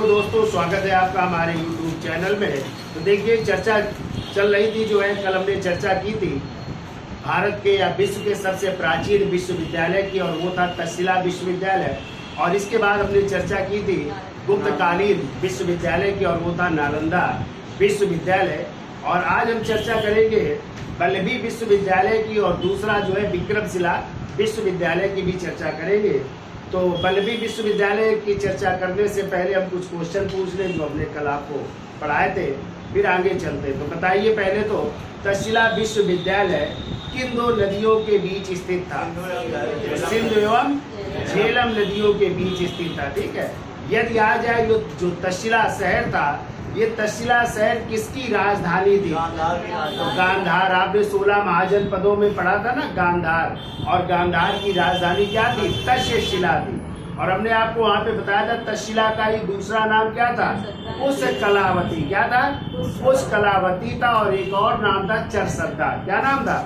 तो दोस्तों स्वागत है आपका हमारे YouTube चैनल में। तो देखिए चर्चा चल रही थी जो है, कल हमने चर्चा की थी भारत के या विश्व के सबसे प्राचीन विश्वविद्यालय की, और वो था तक्षशिला विश्वविद्यालय। और इसके बाद हमने चर्चा की थी गुप्तकालीन विश्वविद्यालय की, और वो था नालंदा विश्वविद्यालय। और आज हम चर्चा करेंगे वल्लभी विश्वविद्यालय की, और दूसरा जो है विक्रमशिला विश्वविद्यालय की भी चर्चा करेंगे। तो वल्लभी विश्वविद्यालय की चर्चा करने से पहले हम कुछ क्वेश्चन पूछ लें जो हमने कल आपको पढ़ाए थे, फिर आगे चलते। तो बताइए पहले तो तक्षशिला विश्वविद्यालय किन दो नदियों के बीच स्थित था? सिंधु एवं झेलम नदियों के बीच स्थित था। ठीक है, यदि आ जाए जो तक्षशिला शहर था, ये तक्षशिला शहर किसकी राजधानी थी? तो गांधार। आपने 16 महाजनपदों में पढ़ा था ना, गांधार। और गांधार की राजधानी क्या थी? तक्षशिला थी। और हमने आपको वहाँ पे बताया था तक्षशिला का ही दूसरा नाम क्या था? उस कलावती। क्या था? उस कलावती था। और एक और नाम था चरसद्दा। क्या नाम था?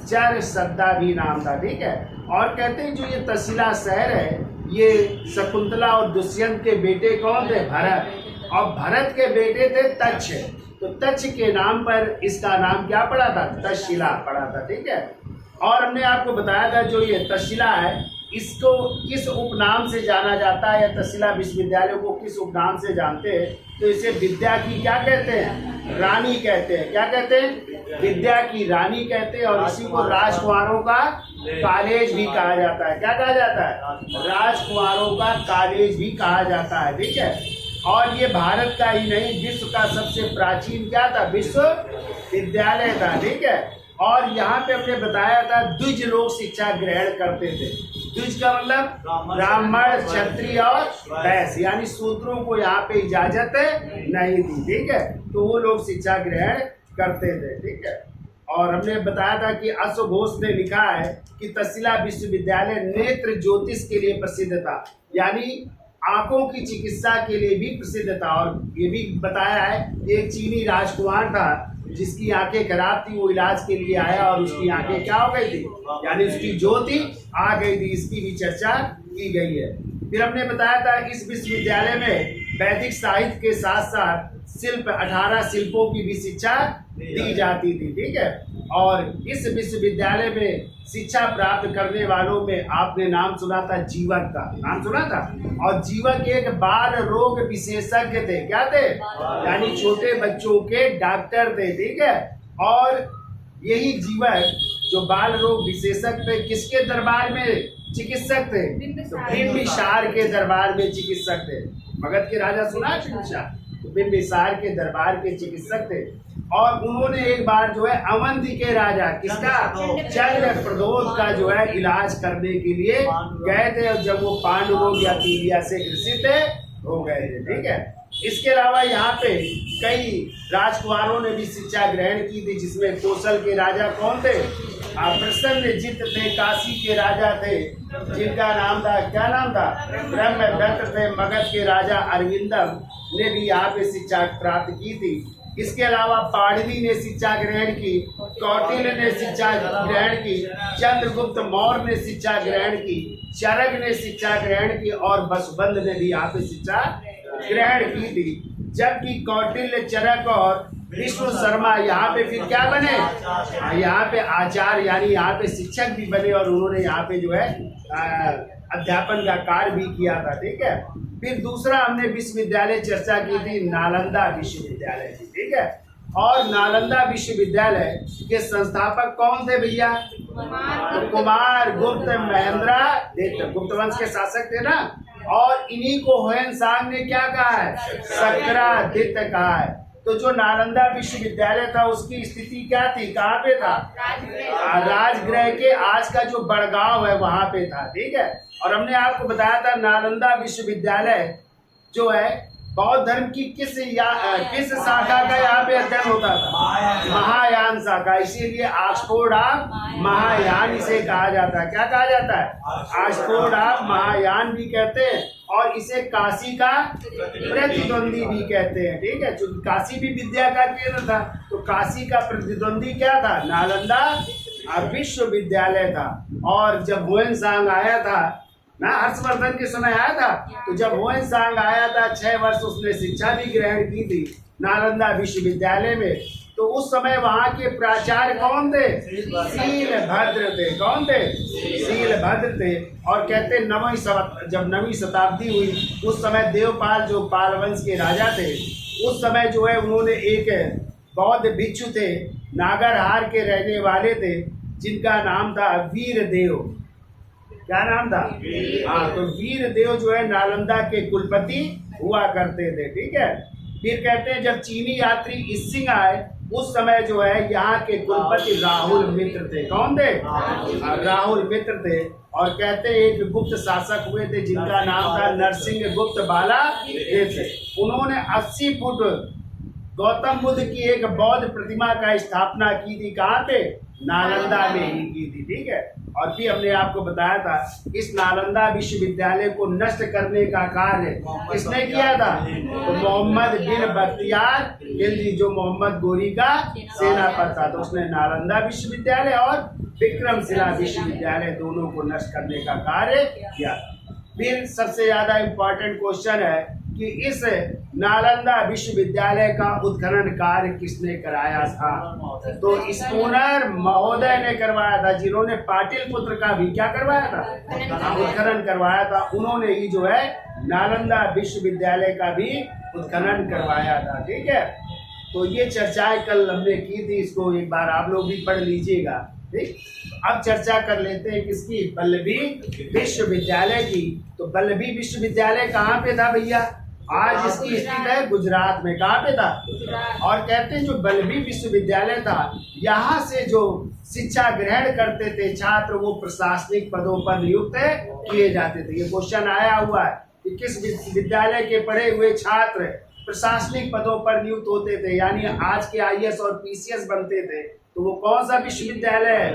चरसद्दा भी नाम था। ठीक है। और कहते हैं जो ये तक्षशिला शहर है, ये शकुंतला और दुष्यंत के बेटे कौन थे? भरत। और भरत के बेटे थे तक्ष। तो तक्ष के नाम पर इसका नाम क्या पड़ा था? तक्षशिला पड़ा था। ठीक है। और हमने आपको बताया था जो ये तक्षशिला है, इसको किस उपनाम से जाना जाता है, या तक्षशिला विश्वविद्यालय को किस उपनाम से जानते हैं? तो इसे विद्या की क्या कहते हैं? रानी कहते हैं। क्या कहते हैं? विद्या की रानी कहते हैं। और इसी को राजकुमारों का कॉलेज भी कहा जाता है। क्या कहा जाता है? राजकुमारों का कॉलेज भी कहा जाता है। ठीक है। और ये भारत का ही नहीं, विश्व का सबसे प्राचीन क्या था? विश्वविद्यालय था। ठीक है। और यहाँ पे हमने बताया था द्विज लोग शिक्षा ग्रहण करते थे। द्विज का मतलब ब्राह्मण, क्षत्रिय और वैश्य, यानी शूद्रों को यहाँ पे इजाजत नहीं थी। ठीक है। तो वो लोग शिक्षा ग्रहण करते थे। ठीक है। और हमने बताया था कि अश्व घोष ने लिखा है कि तक्षशिला विश्वविद्यालय नेत्र ज्योतिष के लिए प्रसिद्ध था, यानी आंखों की चिकित्सा के लिए भी प्रसिद्ध था। और ये भी बताया है एक चीनी राजकुमार था जिसकी आंखें खराब थी, वो इलाज के लिए आया और उसकी आंखें क्या हो गई थी? यानी उसकी ज्योति आ गई थी। इसकी भी चर्चा की गई है। फिर हमने बताया था इस विश्वविद्यालय में वैदिक साहित्य के साथ साथ शिल्प 18 शिल्पों की भी शिक्षा दी जाती थी। ठीक है। और इस विश्वविद्यालय में शिक्षा प्राप्त करने वालों में आपने नाम सुना था जीवक का। नाम सुना था? और जीवक एक बाल रोग विशेषज्ञ थे। क्या थे? यानी छोटे बच्चों के डॉक्टर थे। ठीक है। और यही जीवक जो बाल रोग विशेषज्ञ थे, किसके दरबार में चिकित्सक थे? बिंबिसार के दरबार में चिकित्सक थे। मगध के राजा सुना? बिंबिसार के दरबार के चिकित्सक थे। और उन्होंने एक बार जो है अवंती के राजा, किसका? चंद्रप्रद्योत का जो है इलाज करने के लिए गए थे, और जब वो पांडु रोग या पीलिया से ग्रसित हो गए थे। ठीक है। इसके अलावा यहाँ पे कई राजकुमारों ने भी शिक्षा ग्रहण की थी, जिसमें कौशल के राजा कौन थे? प्रसन्नजित थे। काशी के राजा थे जिनका नाम था, क्या नाम था? ब्रह्मदत्त थे। मगध के राजा अरविंदम ने भी यहाँ पे शिक्षा प्राप्त की थी। इसके अलावा पाणिनि ने शिक्षा ग्रहण की, कौटिल्य ने शिक्षा ग्रहण की, चंद्रगुप्त मौर्य ने शिक्षा ग्रहण की, चरक ने शिक्षा ग्रहण की, और वसुबंध ने भी यहाँ पे शिक्षा ग्रहण की थी। जबकि कौटिल्य, चरक और विष्णु शर्मा यहाँ पे फिर क्या बने? यहाँ पे आचार्य, यानी यहाँ पे शिक्षक भी बने, और उन्होंने यहाँ पे जो है अध्यापन का कार्य भी किया था। ठीक है। फिर दूसरा हमने विश्वविद्यालय चर्चा की थी नालंदा विश्वविद्यालय की। ठीक है। और नालंदा विश्वविद्यालय के संस्थापक कौन थे भैया? कुमार गुप्त महेंद्र गुप्त। गुप्त वंश के शासक थे ना। और इन्हीं को ह्वेनसांग ने क्या कहा है? शंकरादित्य कहा है। तो जो नालंदा विश्वविद्यालय था उसकी स्थिति क्या थी? कहाँ पे था? राजगृह के आज का जो बड़गांव है वहां पे था। ठीक है। और हमने आपको बताया था नालंदा विश्वविद्यालय जो है बौद्ध धर्म की किस शाखा का यहाँ पे अध्ययन होता था? महायान शाखा। इसीलिए ऑक्सफोर्ड ऑफ महायान इसे कहा जाता है। क्या कहा जाता है? ऑक्सफोर्ड ऑफ महायान भी कहते हैं, और इसे काशी का प्रतिद्वंदी भी कहते हैं। ठीक है। चूंकि काशी भी विद्या का केंद्र था, तो काशी का प्रतिद्वंदी क्या था? नालंदा विश्वविद्यालय था। और जब ह्वेनसांग आया था ना, हर्षवर्धन के समय आया था। तो जब हुएनसांग आया था 6 वर्ष उसने शिक्षा भी ग्रहण की थी नालंदा विश्वविद्यालय में। तो उस समय वहां के प्राचार्य कौन थे? शीलभद्र थे। कौन थे? शीलभद्र थे। और कहते जब 9वीं शताब्दी हुई उस समय देवपाल जो पाल वंश के राजा थे, उस समय जो है उन्होंने एक बौद्ध भिक्षु थे, नागरहार के रहने वाले थे, जिनका नाम था वीरदेव। क्या नाम था? हाँ, तो वीरदेव जो है नालंदा के कुलपति हुआ करते थे। ठीक है। फिर कहते हैं जब चीनी यात्री इसिंग आए उस समय जो है यहाँ के कुलपति राहुल मित्र थे। कौन थे? राहुल मित्र थे। और कहते हैं एक गुप्त शासक हुए थे जिनका नाम था नरसिंह गुप्त बाला थे। उन्होंने 80 फुट गौतम बुद्ध की एक बौद्ध प्रतिमा का स्थापना की थी। कहाँ पे? नालंदा में ही की थी। ठीक है। और फिर हमने आपको बताया था इस नालंदा विश्वविद्यालय को नष्ट करने का कार्य किसने किया था? तो मोहम्मद बिन बख्तियार खिलजी, जो मोहम्मद गोरी का सेनापति था। तो उसने नालंदा विश्वविद्यालय और विक्रमशिला विश्वविद्यालय दोनों को नष्ट करने का कार्य किया। फिर सबसे ज्यादा इम्पोर्टेंट क्वेश्चन है कि इस नालंदा विश्वविद्यालय का उत्खनन कार्य किसने कराया था? तो स्टोनर महोदय ने करवाया था, जिन्होंने पाटिल पुत्र का भी क्या करवाया था? उत्खनन करवाया था। उन्होंने ही जो है नालंदा विश्वविद्यालय का भी उत्खनन करवाया था। ठीक है। तो ये चर्चाएं कल हमने की थी, इसको एक बार आप लोग भी पढ़ लीजिएगा। ठीक। अब चर्चा कर लेते हैं किसकी? वल्लभी विश्वविद्यालय की। तो वल्लभी विश्वविद्यालय कहाँ पे था भैया? आज इसकी स्थिति है गुजरात में। कहाँ पे था? और कहते हैं जो वल्लभी विश्वविद्यालय था, यहाँ से जो शिक्षा ग्रहण करते थे छात्र, वो प्रशासनिक पदों पर नियुक्त किए जाते थे। ये क्वेश्चन आया हुआ है कि किस विश्वविद्यालय के पढ़े हुए छात्र प्रशासनिक पदों पर नियुक्त होते थे, यानी आज के IAS और PCS बनते थे। तो वो कौन सा विश्वविद्यालय है?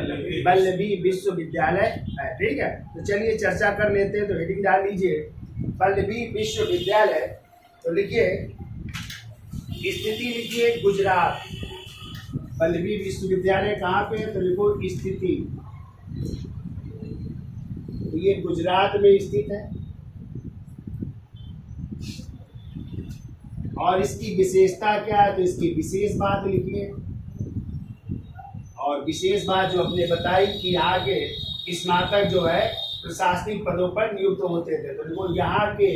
वल्लभी विश्वविद्यालय है। ठीक है। तो चलिए चर्चा कर लेते हैं। तो हेडिंग डाल लीजिए वल्लभी विश्वविद्यालय। तो लिखिए स्थिति, लिखिए गुजरात। वल्लभी विश्वविद्यालय कहाँ पे है? तो लिखो स्थिति। तो ये गुजरात में स्थित है। और इसकी विशेषता क्या है? तो इसकी विशेष बात लिखिए। और विशेष बात जो हमने बताई कि यहाँ के स्नातक जो है प्रशासनिक पदों पर नियुक्त होते थे। तो देखो यहाँ के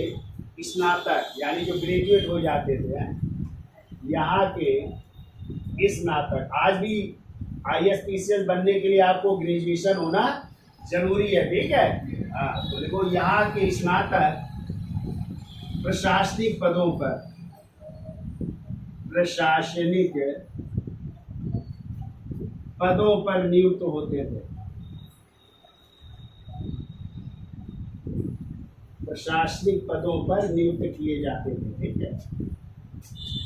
स्नातक यानी जो ग्रेजुएट हो जाते थे, यहाँ के स्नातक, आज भी IAS PCS बनने के लिए आपको ग्रेजुएशन होना जरूरी है। ठीक है। हाँ, तो देखो यहाँ के स्नातक प्रशासनिक पदों पर, प्रशासनिक पदों पर नियुक्त होते थे। प्रशासनिक पदों पर नियुक्त किए जाते थे। ठीक है।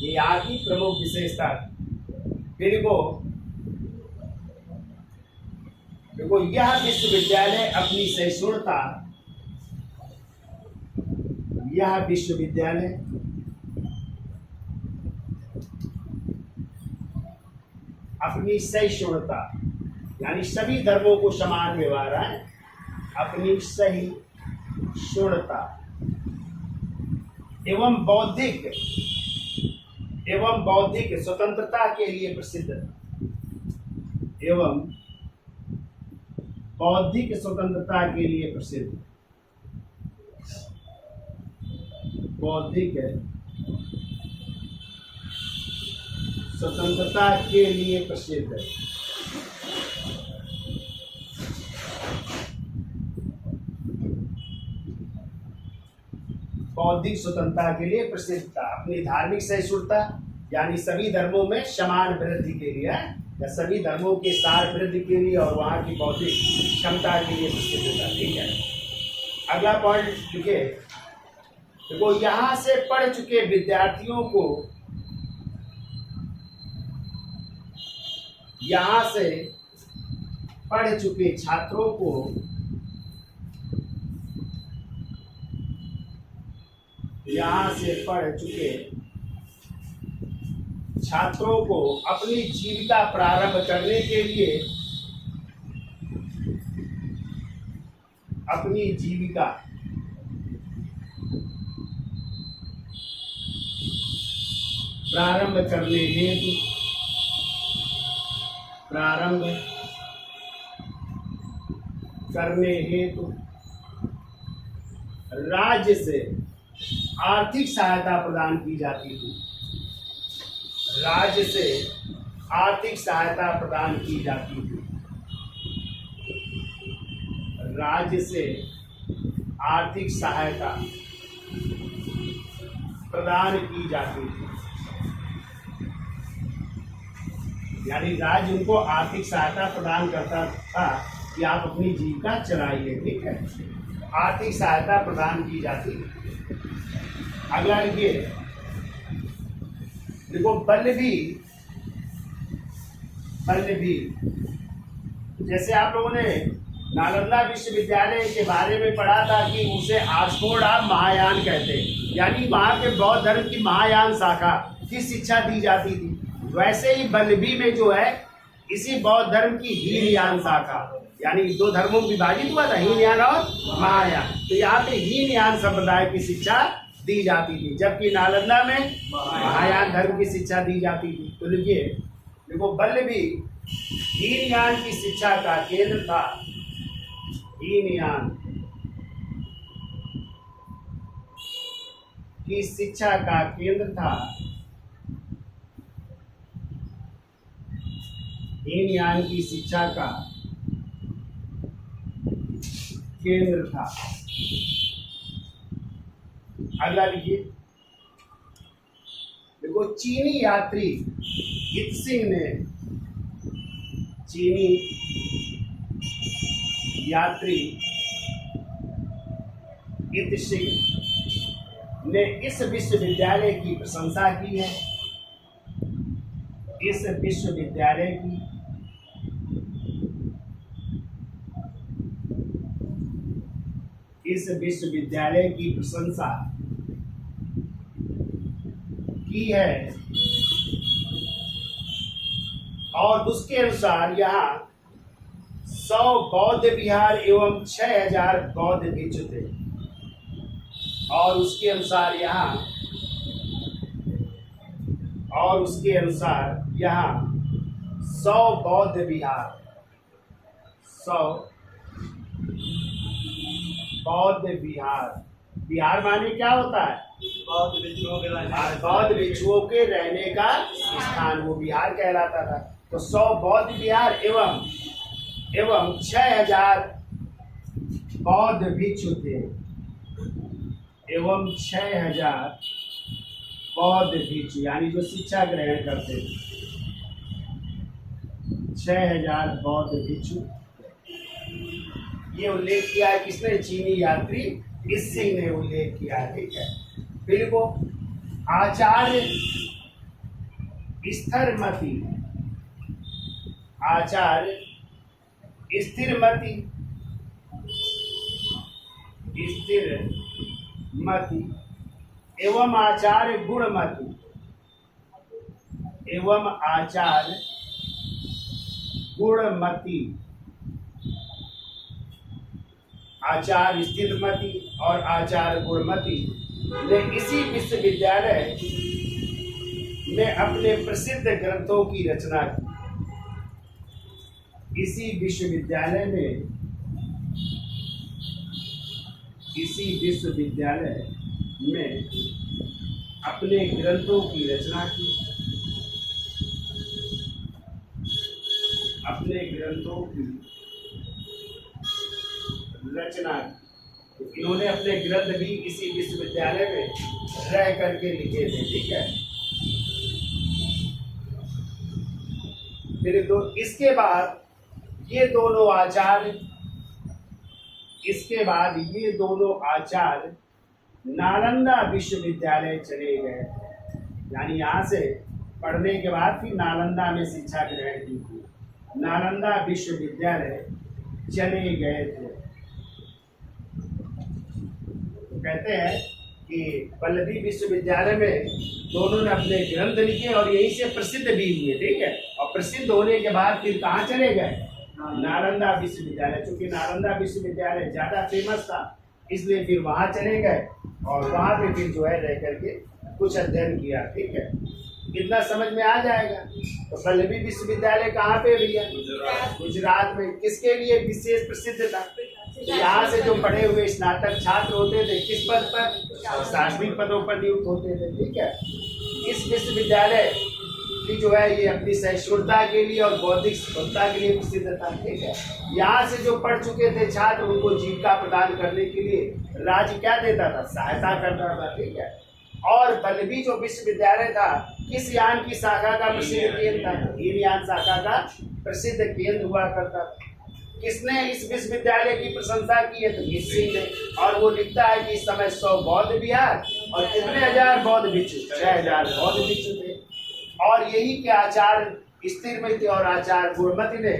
ये यहाँ की प्रमुख विशेषता। फिर देखो यह विश्वविद्यालय अपनी सहिष्णुता, यह विश्वविद्यालय अपनी सहिष्णुता यानी सभी धर्मों को समान व्यवहार है, अपनी सहिष्णुता एवं बौद्धिक स्वतंत्रता के लिए प्रसिद्ध है। एवं बौद्धिक स्वतंत्रता के लिए प्रसिद्ध, बौद्धिक स्वतंत्रता के लिए प्रसिद्ध है। बौद्धिक स्वतंत्रता के लिए प्रसिद्ध था, अपनी धार्मिक सहिष्णुता यानी सभी धर्मों में समान वृद्धि के लिए या सभी धर्मों के सार वृद्धि के लिए और वहाँ की बौद्धिक क्षमता के लिए प्रसिद्ध था। ठीक है। अगला पॉइंट लिखिए। देखो यहाँ से पढ़ चुके विद्यार्थियों को, यहाँ से पढ़ चुके छात्रों को यहाँ से पढ़ चुके छात्रों को अपनी जीविका प्रारंभ करने के लिए अपनी जीविका प्रारंभ करने हेतु राज्य से आर्थिक सहायता प्रदान की जाती थी। राज्य से आर्थिक सहायता प्रदान की जाती थी। राज्य से आर्थिक सहायता प्रदान की जाती थी। यानी राज्य उनको आर्थिक सहायता प्रदान करता था कि आप अपनी जीविका चलाइए, ठीक है। आर्थिक सहायता प्रदान की जाती है। अगला लिखिए, देखो बल्लभी, जैसे आप लोगों ने नालंदा विश्वविद्यालय के बारे में पढ़ा था कि उसे ऑक्सफोर्ड ऑफ महायान कहते हैं, यानी वहाँ के बौद्ध धर्म की महायान शाखा की शिक्षा दी जाती थी। वैसे ही बल्लभी में जो है इसी बौद्ध धर्म की हीनयान शाखा, यानी दो धर्मों में विभाजित हुआ था, हीनयान और महायान। तो यहाँ पे हीनयान संप्रदाय की शिक्षा दी जाती थी, जबकि नालंदा में महायान धर्म की शिक्षा दी जाती थी। तो लिखिए, देखो बल्लभी हीनयान की शिक्षा का केंद्र था। हीनयान की शिक्षा का केंद्र था। हीनयान की शिक्षा का केंद्र था। अगला लिखिए, देखो चीनी यात्री इत्सिंग ने, चीनी यात्री इत्सिंग ने इस विश्वविद्यालय की प्रशंसा की है। इस विश्वविद्यालय की प्रशंसा की है और उसके अनुसार यहाँ 100 बौद्ध विहार एवं 6000 बौद्ध भिक्षु थे। और उसके अनुसार यहाँ 100 बौद्ध विहार, 100 बौद्ध विहार, विहार माने क्या होता है? बौद्ध भिक्षुओं के रहने का स्थान, वो विहार कहलाता था। तो 100 बौद्ध विहार एवं 6000 बौद्ध भिक्षु थे, एवं 6000 बौद्ध भिक्षु, यानी जो शिक्षा ग्रहण करते थे। 6000 बौद्ध भिक्षु, ये उल्लेख किया है किसने? चीनी यात्री इत्सिंग ने उल्लेख किया है, ठीक है। फिर वो आचार्य स्थिरमती, आचार्य स्थिरमती एवं आचार्य गुणमती, एवं आचार्य गुणमती, आचार्य स्थिरमती और आचार्य गुणमती ने इसी विश्वविद्यालय में अपने प्रसिद्ध ग्रंथों की रचना की। इसी विश्वविद्यालय में अपने ग्रंथों की रचना की। तो इन्होंने अपने ग्रंथ भी इसी विश्वविद्यालय में रह करके लिखे थे, ठीक है। फिर तो इसके बाद ये दोनों आचार्य नालंदा विश्वविद्यालय चले गए। यानी यहाँ से पढ़ने के बाद फिर नालंदा में शिक्षा ग्रहण की थी। नालंदा विश्वविद्यालय चले गए थे। तो कहते हैं कि बल्लभी विश्वविद्यालय में दोनों ने अपने ग्रंथ लिखे और यहीं से प्रसिद्ध भी हुए, ठीक है। और प्रसिद्ध होने के बाद फिर कहाँ चले गए? नालंदा विश्वविद्यालय। चूंकि नालंदा विश्वविद्यालय ज्यादा फेमस था इसलिए फिर वहां चले गए और वहां पे फिर जो है रह करके कुछ अध्ययन किया। ठीक है, इतना समझ में आ जाएगा। तो पल्लवी विश्वविद्यालय कहाँ पे भैया? गुजरात में। किसके लिए विशेष प्रसिद्ध था? यहाँ से जो पढ़े हुए स्नातक छात्र होते थे किस पद पर? शासनिक पदों पर नियुक्त होते थे। ठीक है, इस विश्वविद्यालय की जो है ये अपनी सहिष्णुता के लिए और बौद्धिक क्षमता के लिए प्रसिद्ध था। ठीक है, यहाँ से जो पढ़ चुके थे छात्र उनको जीविका प्रदान करने के लिए राज्य क्या देता था? सहायता करता था। ठीक है, और पल्लवी जो विश्वविद्यालय था किस यान की शाखा का प्रसिद्ध केंद्र था? हीन यान शाखा का प्रसिद्ध केंद्र हुआ करता था। किसने इस विश्वविद्यालय की प्रशंसा की है? तो हित सिंह ने। और वो लिखता है कि इस समय 100 बौद्ध विहार और कितने हजार बौद्ध भिक्षु? 6000 बौद्ध भिक्षु थे। और यही के आचार्य स्थिरमति और आचार्य गुणमति ने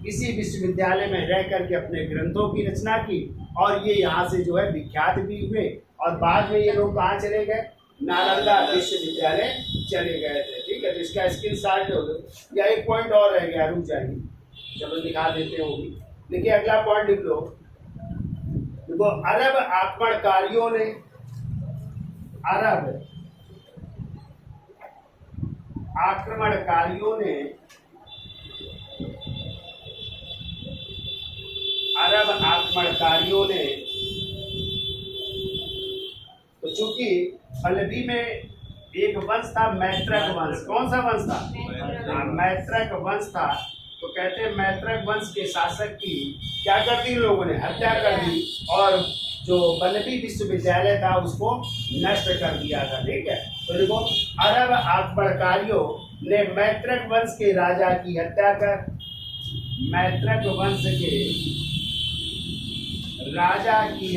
इसी विश्वविद्यालय में रह करके अपने ग्रंथों की रचना की और ये यहाँ से जो है विख्यात भी हुए। और बाद में ये लोग कहाँ चले गए? नालंदा विश्वविद्यालय चले गए थे। ठीक है, तो इसका स्क्रीनशॉट ले लो। या एक पॉइंट और रह गया, रुक जाइए, चलो दिखा देते होंगे। देखिए अगला पॉइंट लिख लो। देखो, अरब आक्रमणकारियों ने तो चूंकि पल्लवी में एक वंश था मैत्रक वंश। कौन सा वंश था? मैत्रक वंश था। तो कहते हैं मैत्रक वंश के शासक की क्या कर दी लोगों ने? हत्या कर दी और जो पल्लवी विश्वविद्यालय था उसको नष्ट कर दिया था। ठीक है, तो देखो, अरब आक्रमणकारियों ने मैत्रक वंश के राजा की हत्या कर मैत्रक वंश के राजा की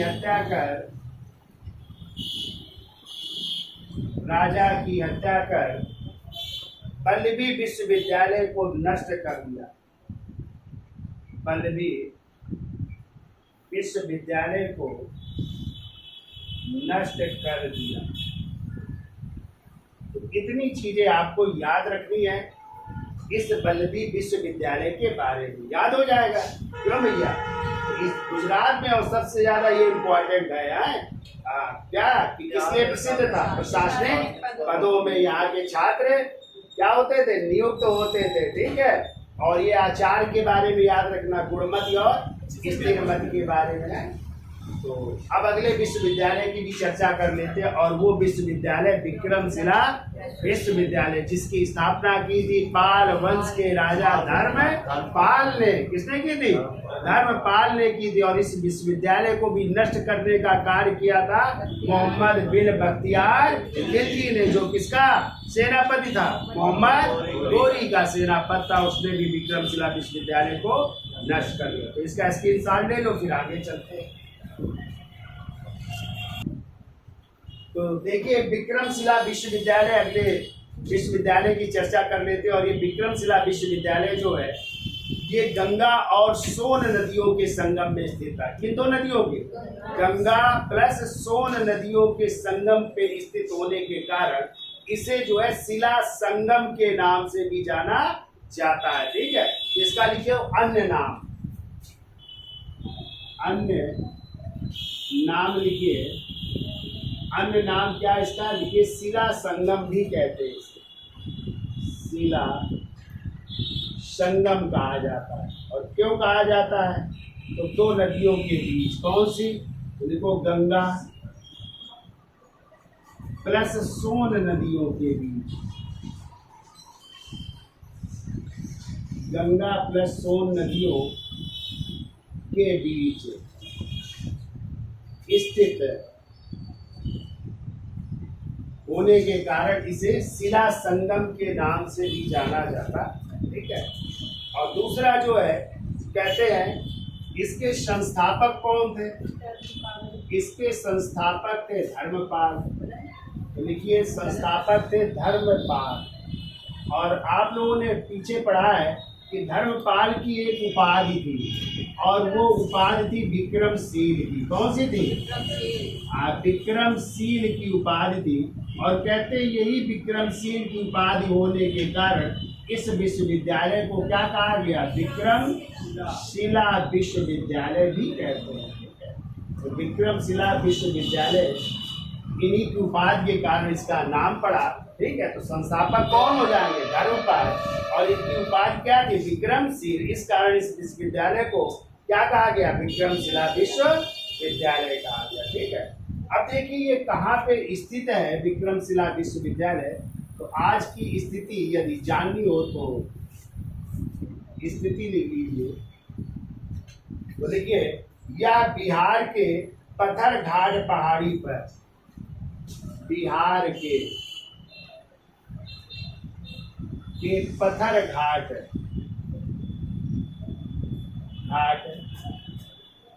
हत्या कर पल्लवी विश्वविद्यालय को नष्ट कर दिया। पल्लवी विश्वविद्यालय को नष्ट कर दिया। तो इतनी चीजें आपको याद रखनी है इस पल्लवी विश्वविद्यालय के बारे में। याद हो जाएगा क्यों भैया? इस गुजरात में और सबसे ज्यादा ये इम्पोर्टेंट है। क्या कि किसलिए प्रसिद्ध था? प्रशासनिक पदों में यहाँ के छात्र क्या होते थे? नियुक्त होते थे। ठीक है, और ये आचार्य के बारे में याद रखना, गुणमति और स्थिरमति के बारे में है। तो अब अगले विश्वविद्यालय की भी चर्चा कर लेते हैं और वो विश्वविद्यालय विक्रमशिला विश्वविद्यालय, जिसकी स्थापना की थी पाल वंश के राजा धर्मपाल ने। किसने की थी? धर्मपाल ने की थी। और इस विश्वविद्यालय को भी नष्ट करने का कार्य किया था मोहम्मद बिन बख्तियार खिलजी ने, जो किसका सेनापति था? मोहम्मद गोरी का सेनापति था। उसने भी विक्रमशिला विश्वविद्यालय को नष्ट कर दिया। तो इसका स्क्रीनशॉट ले लो, फिर आगे चलते हैं। तो देखिए विक्रमशिला विश्वविद्यालय, अगले विश्वविद्यालय की चर्चा कर लेते हैं। और ये विक्रमशिला विश्वविद्यालय जो है ये गंगा और सोन नदियों के संगम में स्थित है। किन दो नदियों के? गंगा प्लस सोन नदियों के संगम पे स्थित होने के कारण इसे जो है शिला संगम के नाम से भी जाना जाता है। ठीक है, इसका लिखिए अन्य नाम लिखिए। अन्य नाम क्या इसका? लिखिए शिला संगम भी कहते हैं इसे। शिला संगम कहा जाता है। और क्यों कहा जाता है? तो दो नदियों के बीच। कौन सी? तो देखो गंगा प्लस सोन नदियों के बीच। गंगा प्लस सोन नदियों के बीच स्थित होने के कारण इसे शिला संगम के नाम से भी जाना जाता है। ठीक है, और दूसरा जो है कहते हैं इसके संस्थापक कौन थे? इसके संस्थापक थे धर्मपाल। तो लिखिए संस्थापक थे धर्मपाल। और आप लोगों ने पीछे पढ़ा है कि धर्मपाल की एक उपाधि थी और वो उपाधि थी विक्रमशील की। कौन सी थी? विक्रमशील की उपाधि थी। और कहते यही विक्रमशील की उपाधि होने के कारण इस विश्वविद्यालय को क्या कहा गया? विक्रमशिला विश्वविद्यालय भी कहते हैं। तो विक्रमशिला विश्वविद्यालय इन्हीं की उपाधि के कारण इसका नाम पड़ा। ठीक है, तो संस्थापक कौन हो जाएंगे? धर्मपाल। और इनकी उपाधि क्या थी? विक्रमशील। इस कारण इस विश्वविद्यालय को क्या कहा गया? विक्रमशिला विश्वविद्यालय कहा गया। ठीक है, अब देखिए ये कहाँ पे स्थित है विक्रमशिला विश्वविद्यालय। तो आज की स्थिति यदि जाननी हो तो स्थिति लिख लीजिए। तो देखिए यह बिहार के पत्थरघाट पहाड़ी पर, बिहार के पत्थरघाट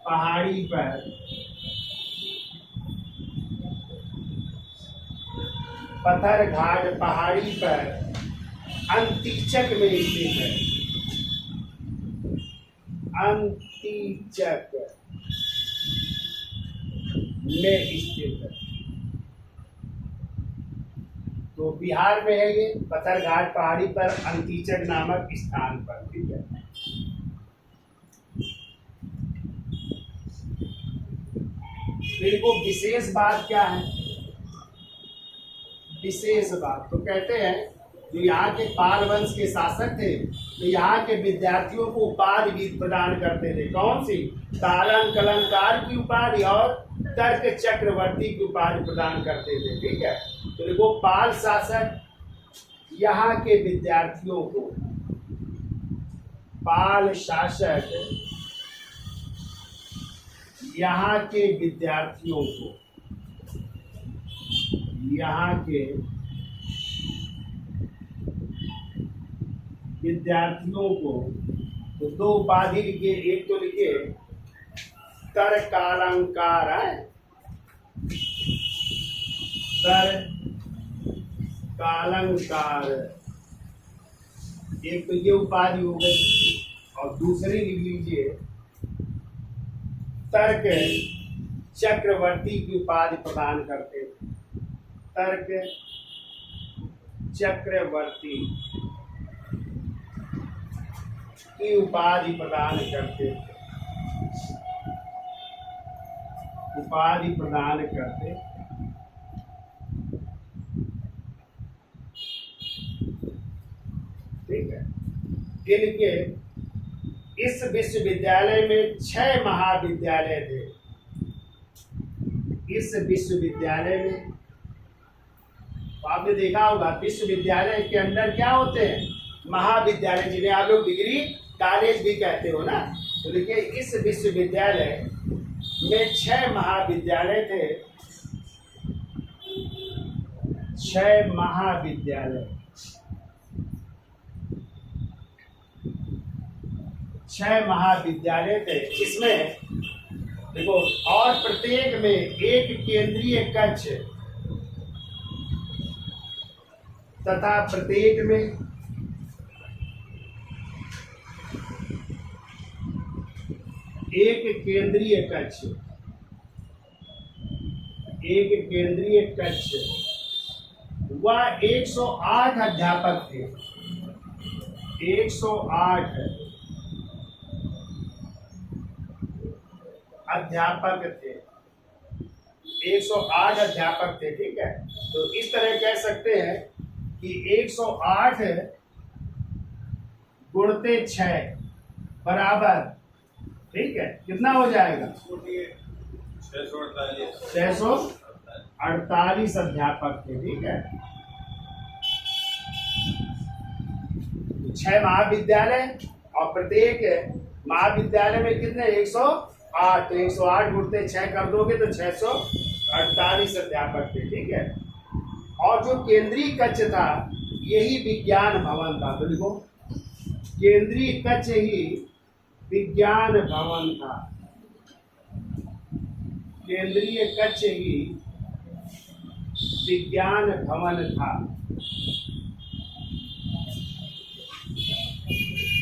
पहाड़ी पर पत्थरघाट पहाड़ी पर अंतिचक में स्थित है। अंतिचक में स्थित है। तो बिहार में है ये, पत्थरघाट पहाड़ी पर अंतिचक नामक स्थान पर। ठीक है, देखो विशेष बात क्या है? विशेष बात तो कहते हैं जो यहाँ के पाल वंश के शासक थे तो यहाँ के विद्यार्थियों को उपाधि भी प्रदान करते थे। कौन सी? तारण कलंकार की उपाधि और तर्क चक्रवर्ती की उपाधि प्रदान करते थे। ठीक है, तो देखो पाल शासक यहाँ के विद्यार्थियों को, पाल शासक यहाँ के विद्यार्थियों को, यहाँ के विद्यार्थियों को तो दो उपाधि लिखिए। एक तो लिखिए तर्कालंकार है, तर्कालंकार, एक तो ये उपाधि हो गई। और दूसरी लिख लीजिए तर्क चक्रवर्ती की उपाधि प्रदान करते थे। तर्क चक्रवर्ती की उपाधि प्रदान करते थे, उपाधि प्रदान करते। ठीक है, इनके इस विश्वविद्यालय में 6 महाविद्यालय थे। इस विश्वविद्यालय में तो आपने देखा होगा विश्वविद्यालय के अंदर क्या होते हैं? महाविद्यालय, जिन्हें आप लोग डिग्री कॉलेज भी कहते हो ना। तो देखिए इस विश्वविद्यालय में 6 महाविद्यालय थे। 6 महाविद्यालय, 6 महाविद्यालय थे। इसमें देखो और प्रत्येक में एक केंद्रीय कक्ष तथा प्रत्येक में एक केंद्रीय कक्ष, एक केंद्रीय कक्ष व 108 अध्यापक थे। 108 अध्यापक थे। 108 अध्यापक थे। ठीक है, तो इस तरह कह सकते हैं कि 108 गुणते 6 बराबर, ठीक है, कितना हो जाएगा? 648 अध्यापक थे। ठीक है, 6 महाविद्यालय और प्रत्येक महाविद्यालय में कितने? 108। तो 108 गुणते 6 कर दोगे तो 648 अध्यापक थे। ठीक है, और जो केंद्रीय कक्ष था यही विज्ञान भवन था। तो देखो केंद्रीय कक्ष ही विज्ञान भवन था। केंद्रीय कक्ष ही विज्ञान भवन था।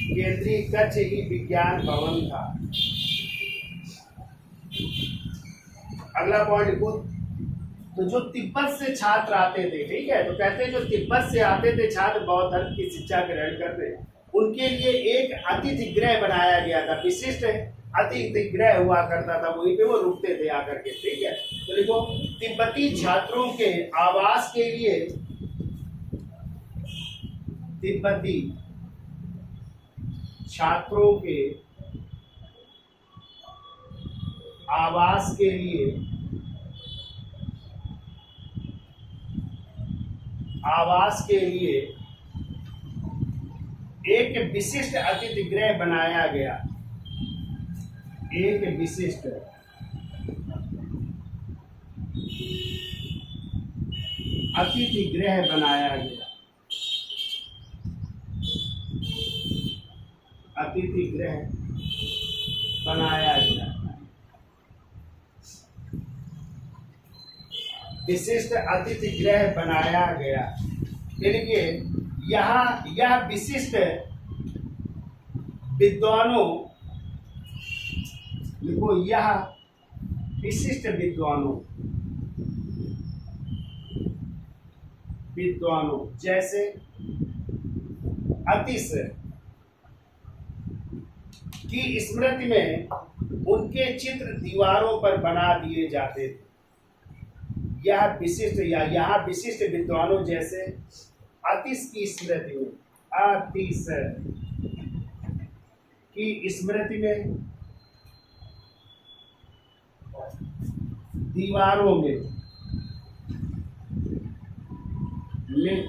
केंद्रीय कक्ष ही विज्ञान भवन था। अगला पॉइंट लिखो, तो जो तिब्बत से छात्र आते थे, ठीक है, तो कहते हैं जो तिब्बत से आते थे छात्र बौद्ध धर्म की शिक्षा ग्रहण करते, उनके लिए एक अतिथि गृह बनाया गया था, विशिष्ट अतिथि गृह हुआ करता था, वहीं पे वो रुकते थे आकर के, ठीक है। तो देखो तिब्बती छात्रों के आवास के लिए, तिब्बती छात्रों के आवास के लिए एक विशिष्ट अतिथि गृह बनाया गया, एक विशिष्ट अतिथि गृह बनाया गया, अतिथि गृह बनाया गया, विशिष्ट अतिथि गृह बनाया गया। देखिए यहाँ यह विशिष्ट विद्वानों, देखो यह विशिष्ट विद्वानों जैसे अतिश की स्मृति में उनके चित्र दीवारों पर बना दिए जाते थे। यह विशिष्ट या यहाँ विशिष्ट विद्वानों जैसे अतिश की स्मृति में, अतिश की स्मृति में दीवारों में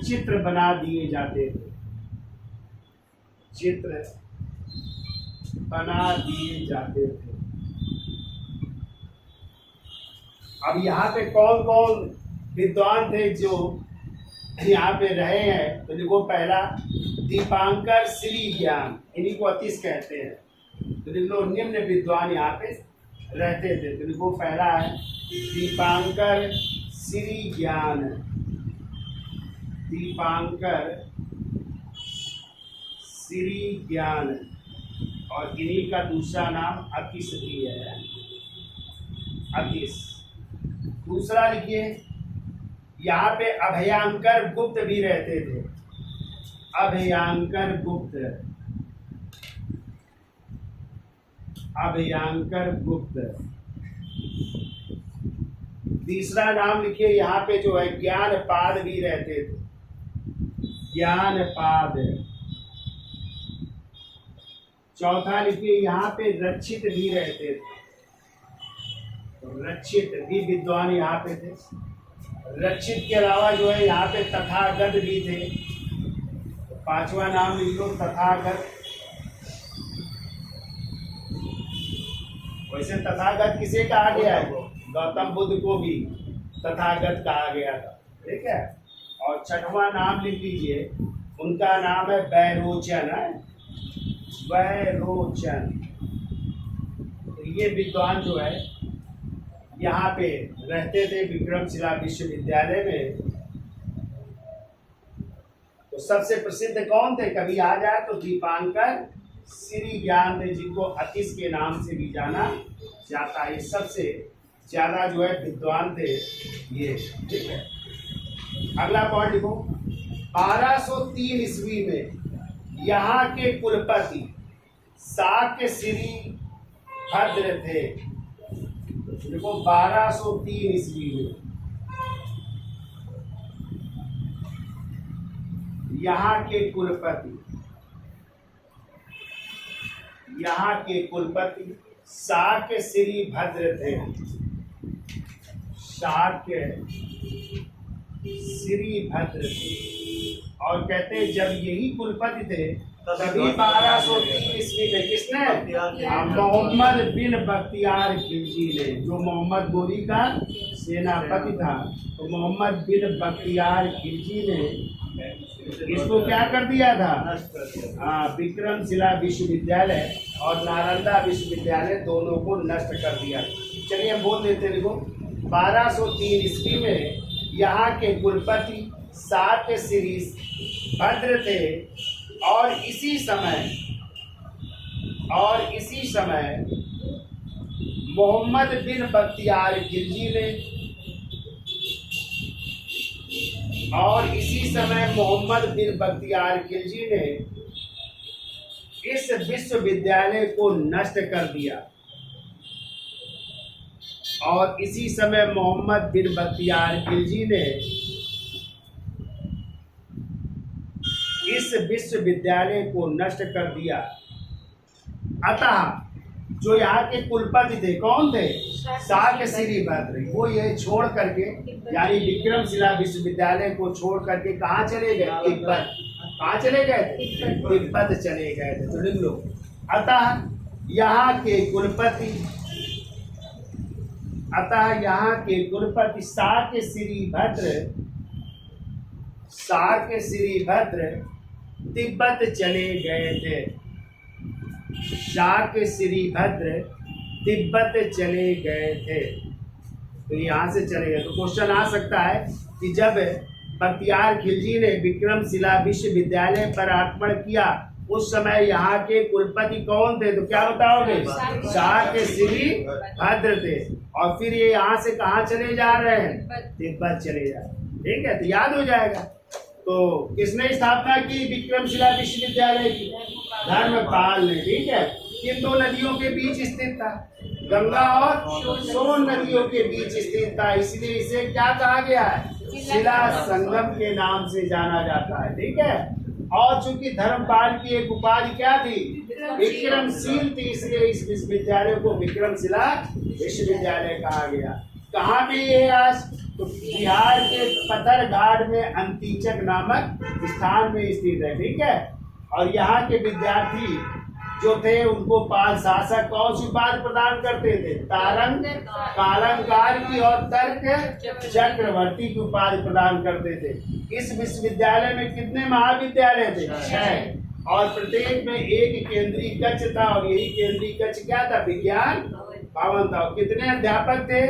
चित्र बना दिए जाते थे, चित्र बना दिए जाते थे। अब यहाँ पे कौन कौन विद्वान थे जो यहाँ पे रहे हैं, तो देखो पहला दीपांकर श्री ज्ञान, इन्हीं को अतिश कहते हैं। तो देखो निम्न विद्वान यहाँ पे रहते थे, तो देखो पहला है दीपांकर श्री ज्ञान, दीपांकर श्री ज्ञान, और इन्हीं का दूसरा नाम अतिश भी है, अतिश। दूसरा लिखिए यहाँ पे अभयांकर गुप्त भी रहते थे, अभयांकर गुप्त, अभयांकर गुप्त। तीसरा नाम लिखिए यहाँ पे जो है ज्ञानपाद भी रहते थे, ज्ञानपाद। चौथा लिखिए यहाँ पे रक्षित भी रहते थे, रक्षित भी विद्वान यहाँ पे थे। रक्षित के अलावा जो है यहाँ पे तथागत भी थे, पांचवा नाम लिख लो तथागत। वैसे तथागत किसे कहा गया है? गौतम बुद्ध को भी तथागत कहा गया था, ठीक है। और छठवां नाम लिख लीजिए, उनका नाम है वैरोचन, है वैरोचन। तो ये विद्वान जो है यहाँ पे रहते थे विक्रमशिला विश्वविद्यालय में। तो सबसे प्रसिद्ध कौन थे, कभी आ जाए तो दीपांकर श्री ज्ञान थे, जिनको अतिश के नाम से भी जाना जाता है। ये सबसे ज्यादा जो है विद्वान थे ये, ठीक है। अगला पॉइंट लिखो, 1203 ईस्वी में यहाँ के कुलपति शाक्य श्री भद्र थे। देखो 1203 ईस्वी में यहाँ के कुलपति शाक्य श्री भद्र थे, शाक्य श्री भद्र थे। और कहते हैं जब यही कुलपति थे तभी 1203 ईस्वी में किसने, मोहम्मद बिन बख्तियार खिलजी ने, जो मोहम्मद गोरी का सेनापति था, तो मोहम्मद बिन बख्तियार खिलजी ने इसको क्या कर दिया था, विक्रमशिला विश्वविद्यालय और नालंदा विश्वविद्यालय दोनों को नष्ट कर दिया। चलिए हम बोल देते, देखो 1203 ईस्वी में यहाँ के कुलपति शाक्य श्री भद्र थे, और इसी समय मोहम्मद बिन बख्तियार खिलजी ने और इसी समय मोहम्मद बिन बख्तियार खिलजी ने इस विश्वविद्यालय को नष्ट कर दिया। और इसी समय मोहम्मद बिन बख्तियार खिलजी ने इस विश्वविद्यालय को नष्ट कर दिया। अतः जो यहाँ के कुलपति थे, कौन थे? शाक श्रीभद्र, वो ये छोड़ करके, यानी विक्रमशिला विश्वविद्यालय को छोड़ करके कहाँ चले गए? तिब्बत। कहाँ चले गए थे? तिब्बत चले गए थे। तो लिख लो, अतः यहाँ के कुलपति शाक श्रीभद्र तिब्बत चले गए थे। शाक श्रीभद्र तिब्बत चले गए थे। तो यहाँ से चले गए। तो क्वेश्चन आ सकता है कि जब बख्तियार खिलजी ने विक्रमशिला विश्वविद्यालय पर आक्रमण किया, उस समय यहाँ के कुलपति कौन थे? तो क्या बताओगे? शाक श्रीभद्र थे। और फिर ये यहाँ से कहाँ चले जा रहे हैं? तिब्बत चले जा रहे हैं। ठीक है, तो याद हो जाएगा। तो किसने स्थापना की विक्रमशिला विश्वविद्यालय की? धर्मपाल ने। ठीक है, किन दो नदियों के बीच स्थित था? गंगा और सोन नदियों के बीच स्थित था, इसलिए इसे क्या कहा गया है? शिला संगम के नाम से जाना जाता है। ठीक है, और चूंकि धर्मपाल की एक उपाधि क्या थी? विक्रमशील थी, इसलिए इस विश्वविद्यालय को विक्रमशिला विश्वविद्यालय कहा गया। कहाँ पे ये है आज? तो बिहार के पत्थरघाट में अंतिचक नामक स्थान में स्थित है। ठीक है, और यहाँ के विद्यार्थी जो थे उनको पाल शासक कौन सी उपाधि प्रदान करते थे? तारंग कालंकार की और तर्क चक्रवर्ती की उपाधि प्रदान करते थे। इस विश्वविद्यालय में कितने महाविद्यालय थे? 6, और प्रत्येक में एक केंद्रीय कक्ष था, और यही केंद्रीय कक्ष क्या था? विज्ञान भवन था। कितने अध्यापक थे?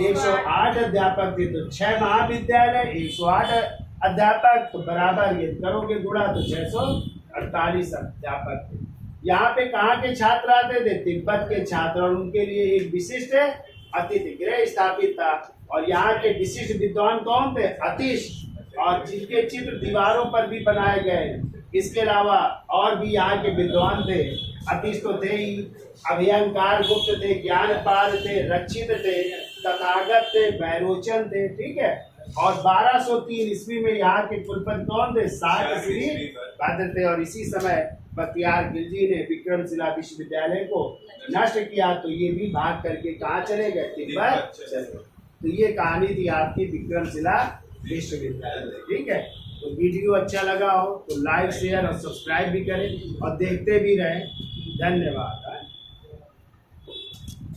108 अध्यापक थे। तो 6 महाविद्यालय, 108 अध्यापक, तो बराबर ये करोगे गुणा तो 648 अध्यापक थे। यहाँ पे कहाँ के छात्र आते थे? तिब्बत के छात्र, और उनके लिए एक विशिष्ट अतिथि गृह स्थापित था। और यहाँ के विशिष्ट विद्वान कौन थे? अतिश, और जिनके चित्र दीवारों पर भी बनाए गए। इसके अलावा और भी यहाँ के विद्वान थे। अतिश तो थे ही, अभयंकार गुप्त थे, ज्ञानपाल थे, रक्षित थे, तथागत थे, वैरोचन थे। ठीक है, और 1203 ईस्वी में यहाँ के कुलपति कौन थे? शाक श्रीभद्र थे। और इसी समय बख्तियार खिलजी ने विक्रमशिला विश्वविद्यालय को नष्ट किया, तो ये भी भाग करके कहाँ चले गए? तिब्बत चले गए। तो ये कहानी थी आपकी विक्रमशिला विश्वविद्यालय। ठीक है, तो वीडियो अच्छा लगा हो तो लाइक, शेयर और सब्सक्राइब भी करें और देखते भी रहें। धन्यवाद।